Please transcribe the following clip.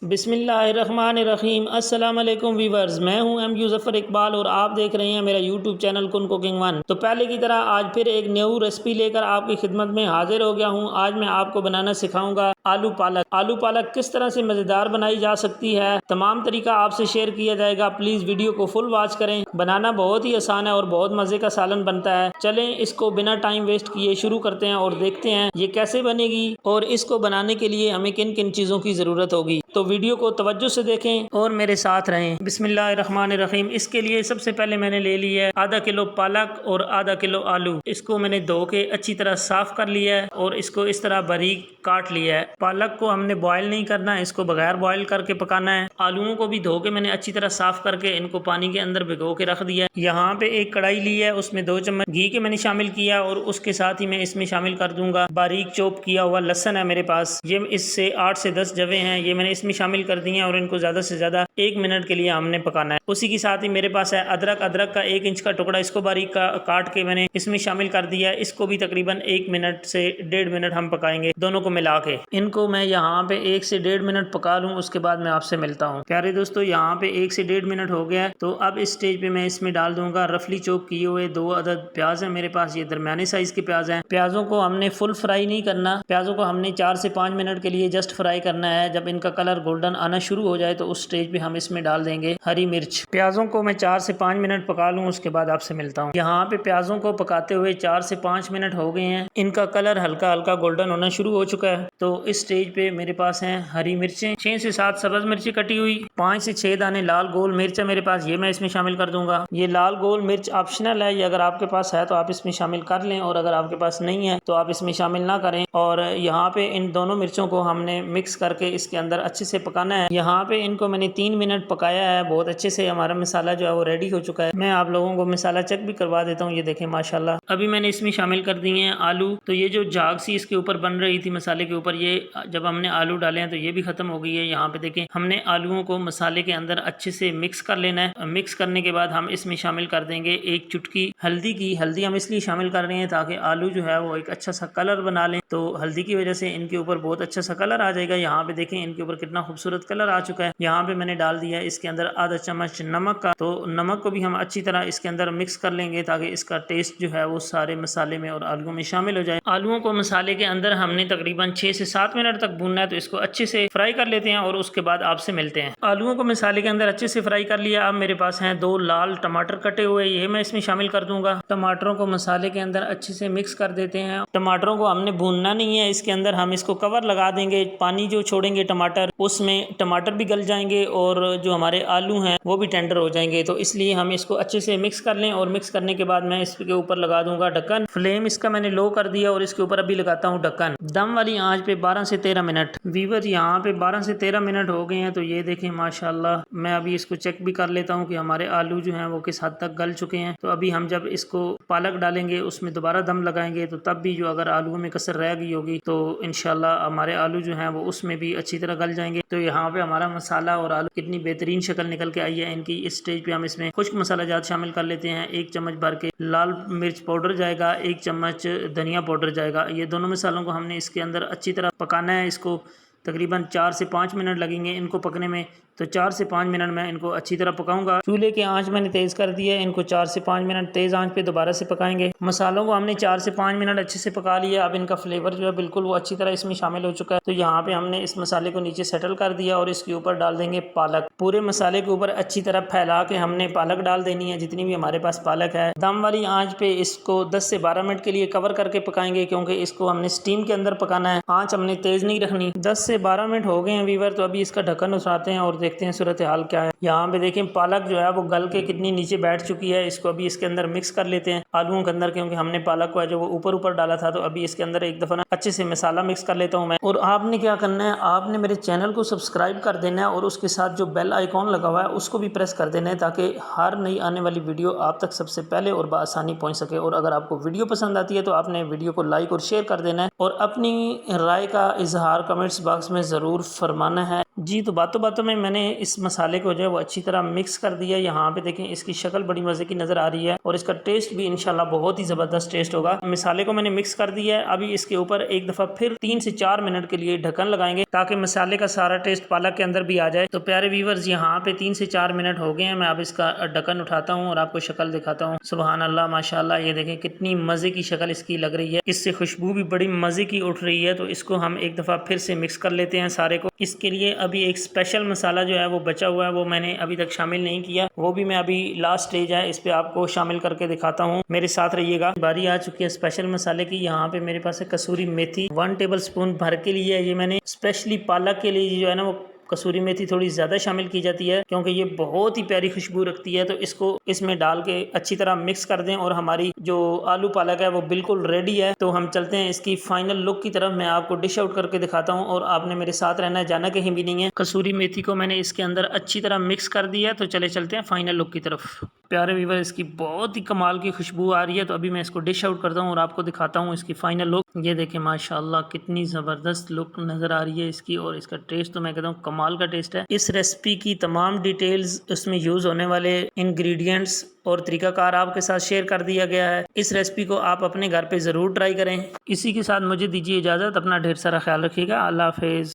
बिस्मिल्लाहिर्रहमानिर्रहीम। अस्सलाम वालेकुम वीवर्स, मैं हूं एम ज़फ़र इकबाल और आप देख रहे हैं मेरा यूट्यूब चैनल कुन कुकिंग वन। तो पहले की तरह आज फिर एक न्यू रेसिपी लेकर आपकी खिदमत में हाजिर हो गया हूं। आज मैं आपको बनाना सिखाऊंगा आलू पालक। आलू पालक किस तरह से मज़ेदार बनाई जा सकती है, तमाम तरीका आपसे शेयर किया जाएगा। प्लीज़ वीडियो को फुल वॉच करें। बनाना बहुत ही आसान है और बहुत मज़े का सालन बनता है। चलें इसको बिना टाइम वेस्ट किए शुरू करते हैं और देखते हैं ये कैसे बनेगी और इसको बनाने के लिए हमें किन किन चीज़ों की ज़रूरत होगी। तो वीडियो को तवज्जो से देखें और मेरे साथ रहें। बिस्मिल्लाहिर्रहमानिर्रहीम। इसके लिए सबसे पहले मैंने ले लिया है आधा किलो पालक और आधा किलो आलू। इसको मैंने धो के अच्छी तरह साफ कर लिया है और इसको इस तरह बारीक काट लिया है। पालक को हमने बॉयल नहीं करना है, इसको बगैर बॉयल करके पकाना है। आलूओं को भी धो के मैंने अच्छी तरह साफ करके इनको पानी के अंदर भिगो के रख दिया है। यहाँ पे एक कढ़ाई ली है, उसमें 2 चम्मच घी के मैंने शामिल किया और उसके साथ ही मैं इसमें शामिल कर दूंगा बारीक चॉप किया हुआ लहसुन है मेरे पास। ये इससे 8 से 10 जवे हैं, ये मैंने इसमें शामिल कर दिए हैं और इनको ज़्यादा से ज़्यादा 1 मिनट के लिए हमने पकाना है। उसी के साथ ही मेरे पास है अदरक। अदरक का 1 इंच का टुकड़ा, इसको बारीक काट के मैंने इसमें शामिल कर दिया है। इसको भी तकरीबन 1 मिनट से 1.5 मिनट हम पकाएंगे, दोनों को मिला के। इनको मैं यहाँ पे 1 से 1.5 मिनट पका लूँ, उसके बाद मैं आपसे मिलता हूँ। प्यारे दोस्तों, यहाँ पे 1 से 1.5 मिनट हो गया है। तो अब इस स्टेज पे मैं इसमें डाल दूंगा रफली चॉप किए हुए 2 अदद प्याज है मेरे पास। ये दरमियाने साइज के प्याज हैं। प्याजों को हमने फुल फ्राई नहीं करना, प्याजों को हमने 4 से 5 मिनट के लिए जस्ट फ्राई करना है। जब इनका कलर गोल्डन आना शुरू हो जाए तो उस स्टेज पे हम इसमें डाल देंगे हरी मिर्च। प्याजों को मैं 4 से 5 मिनट पका लूँ, उसके बाद आपसे मिलता हूँ। यहाँ पे प्याजों को पकाते हुए 4 से 5 मिनट हो गए हैं। इनका कलर हल्का हल्का गोल्डन होना शुरू हो चुका है। तो इस स्टेज पे मेरे पास हैं हरी मिर्चें, 6 से 7 सब्ज मिर्ची कटी हुई, 5 से 6 दाने लाल गोल मिर्च है मेरे पास, ये मैं इसमें शामिल कर दूंगा। ये लाल गोल मिर्च ऑप्शनल है, ये अगर आपके पास है तो आप इसमें शामिल कर लें और अगर आपके पास नहीं है तो आप इसमें शामिल ना करें। और यहाँ पे इन दोनों मिर्चों को हमने मिक्स करके इसके अंदर अच्छे से पकाना है। यहाँ पे इनको मैंने 3 मिनट पकाया है। बहुत अच्छे से हमारा मसाला जो है वो रेडी हो चुका है। मैं आप लोगों को मसाला चेक भी करवा देता हूँ। ये देखें माशाल्लाह। अभी मैंने इसमें शामिल कर दिए हैं आलू। तो ये जो झाग सी इसके ऊपर बन रही थी मसाले के ऊपर, ये जब हमने आलू डाले हैं तो ये भी खत्म हो गई है। यहाँ पे देखें, हमने आलूओं को मसाले के अंदर अच्छे से मिक्स कर लेना है। मिक्स करने के बाद हम इसमें शामिल कर देंगे 1 चुटकी हल्दी की। हल्दी हम इसलिए शामिल कर रहे हैं ताकि आलू जो है वो एक अच्छा सा कलर बना लें। तो हल्दी की वजह से इनके ऊपर बहुत अच्छा सा कलर आ जाएगा। यहाँ पे देखें इनके ऊपर कितना खूबसूरत कलर आ चुका है। यहाँ पे मैंने डाल दिया है इसके अंदर आधा चम्मच नमक का। तो नमक को भी हम अच्छी तरह इसके अंदर मिक्स कर लेंगे ताकि इसका टेस्ट जो है वो सारे मसाले में और आलूओं में शामिल हो जाए। आलूओं को मसाले के अंदर हमने तकरीबन 6 से 7 मिनट तक भूनना है। तो इसको अच्छे से फ्राई कर लेते हैं और उसके बाद आपसे मिलते हैं। आलूओं को मसाले के अंदर अच्छे से फ्राई कर लिया। अब मेरे पास हैं 2 लाल टमाटर कटे हुए, ये मैं इसमें शामिल कर दूंगा। टमाटरों को मसाले के अंदर अच्छे से मिक्स कर देते हैं। टमाटरों को हमने भूनना नहीं है, इसके अंदर हम इसको कवर लगा देंगे। पानी जो छोड़ेंगे टमाटर, उसमें टमाटर भी गल जाएंगे और जो हमारे आलू हैं वो भी टेंडर हो जाएंगे। तो इसलिए हम इसको अच्छे से मिक्स कर लें और मिक्स करने के बाद मैं इसके ऊपर लगा दूंगा ढक्कन। फ्लेम इसका मैंने लो कर दिया और इसके ऊपर अभी लगाता हूँ ढक्कन। दम वाली आंच पे 12 से 13 मिनट। वीवर, यहाँ पे 12 से 13 मिनट हो गए हैं। तो ये देखें माशाल्लाह। मैं अभी इसको चेक भी कर लेता हूँ कि हमारे आलू जो हैं वो किस हद तक गल चुके हैं। तो अभी हम जब इसको पालक डालेंगे उसमें दोबारा दम लगाएंगे तो तब भी जो अगर आलूओं में कसर रह गई होगी तो इंशाल्लाह हमारे आलू जो हैं वो उसमें भी अच्छी तरह गल जाएंगे। तो यहाँ पे हमारा मसाला और आलू कितनी बेहतरीन शक्ल निकल के आई है इनकी। इस स्टेज पे हम इसमें खुश्क मसाला जात शामिल कर लेते हैं। 1 चम्मच भर के लाल मिर्च पाउडर जाएगा, 1 चम्मच धनिया पाउडर जाएगा। ये दोनों मसालों को हमने इसके अंदर अच्छी तरह पकाना है। इसको तकरीबन 4 से 5 मिनट लगेंगे इनको पकने में। तो 4 से 5 मिनट में इनको अच्छी तरह पकाऊंगा। चूल्हे की आंच मैंने तेज़ कर दी है। इनको 4 से 5 मिनट तेज़ आंच पे दोबारा से पकाएंगे। मसालों को हमने 4 से 5 मिनट अच्छे से पका लिया। अब इनका फ्लेवर जो है बिल्कुल वो अच्छी तरह इसमें शामिल हो चुका है। तो यहाँ पे हमने इस मसाले को नीचे सेटल कर दिया और इसके ऊपर डाल देंगे पालक। पूरे मसाले के ऊपर अच्छी तरह फैला के हमने पालक डाल देनी है, जितनी भी हमारे पास पालक है। दम वाली आंच पे इसको 10 से 12 मिनट के लिए कवर करके पकाएंगे, क्योंकि इसको हमने स्टीम के अंदर पकाना है। आंच हमने तेज़ नहीं रखनी। 10 से 12 मिनट हो गए हैं वीवर। तो अभी इसका ढक्कन उठाते हैं और देखते हैं सूरत हाल क्या है। यहाँ पे देखें पालक जो है वो गल के कितनी नीचे बैठ चुकी है। इसको अभी इसके अंदर मिक्स कर लेते हैं आलूओं के अंदर, क्योंकि हमने पालक को है जो वो ऊपर डाला था। तो अभी इसके अंदर एक दफ़ा ना अच्छे से मसाला मिक्स कर लेता हूँ मैं। और आपने क्या करना है, आपने मेरे चैनल को सब्सक्राइब कर देना है और उसके साथ जो बेल आइकॉन लगा हुआ है उसको भी प्रेस कर देना है, ताकि हर नई आने वाली वीडियो आप तक सबसे पहले और बआसानी पहुँच सके। और अगर आपको वीडियो पसंद आती है तो आपने वीडियो को लाइक और शेयर कर देना है और अपनी राय का इजहार कमेंट्स बॉक्स में ज़रूर फरमाना है जी। तो बातों बातों में मैंने इस मसाले को जो है वो अच्छी तरह मिक्स कर दिया। यहाँ पे देखें इसकी शक्ल बड़ी मज़े की नज़र आ रही है और इसका टेस्ट भी इंशाल्लाह बहुत ही ज़बरदस्त टेस्ट होगा। मसाले को मैंने मिक्स कर दिया है। अभी इसके ऊपर एक दफ़ा फिर 3 से 4 मिनट के लिए ढक्कन लगाएंगे ताकि मसाले का सारा टेस्ट पालक के अंदर भी आ जाए। तो प्यारे व्यूअर्स, यहाँ पे 3 से 4 मिनट हो गए हैं। मैं अब इसका ढक्कन उठाता हूँ और आपको शक्ल दिखाता हूँ। सुबहान अल्लाह, माशाल्लाह, ये देखें कितनी मज़े की शक्ल इसकी लग रही है। इससे खुशबू भी बड़ी मज़े की उठ रही है। तो इसको हम एक दफ़ा फिर से मिक्स कर लेते हैं सारे को। इसके लिए अभी एक स्पेशल मसाला जो है वो बचा हुआ है, वो मैंने अभी तक शामिल नहीं किया, वो भी मैं अभी लास्ट स्टेज है इस पे आपको शामिल करके दिखाता हूँ। मेरे साथ रहिएगा। बारी आ चुकी है स्पेशल मसाले की। यहाँ पे मेरे पास है कसूरी मेथी 1 टेबल स्पून भर के लिए है। ये मैंने स्पेशली पालक के लिए जो है ना वो कसूरी मेथी थोड़ी ज़्यादा शामिल की जाती है क्योंकि ये बहुत ही प्यारी खुशबू रखती है। तो इसको इसमें डाल के अच्छी तरह मिक्स कर दें और हमारी जो आलू पालक है वो बिल्कुल रेडी है। तो हम चलते हैं इसकी फाइनल लुक की तरफ। मैं आपको डिश आउट करके दिखाता हूँ और आपने मेरे साथ रहना है, जाना कहीं भी नहीं है। कसूरी मेथी को मैंने इसके अंदर अच्छी तरह मिक्स कर दिया। तो चले चलते हैं फाइनल लुक की तरफ। प्यारे व्यूअर, इसकी बहुत ही कमाल की खुशबू आ रही है। तो अभी मैं इसको डिश आउट करता हूँ और आपको दिखाता हूँ इसकी फाइनल लुक। ये देखें माशाल्लाह कितनी ज़बरदस्त लुक नज़र आ रही है इसकी और इसका टेस्ट तो मैं कहता हूँ कमाल का टेस्ट है। इस रेसिपी की तमाम डिटेल्स, उसमें यूज़ होने वाले इंग्रेडिएंट्स और तरीकाकार आपके साथ शेयर कर दिया गया है। इस रेसिपी को आप अपने घर पे ज़रूर ट्राई करें। इसी के साथ मुझे दीजिए इजाज़त। अपना ढेर सारा ख्याल रखिएगा। अल्लाह हाफिज़।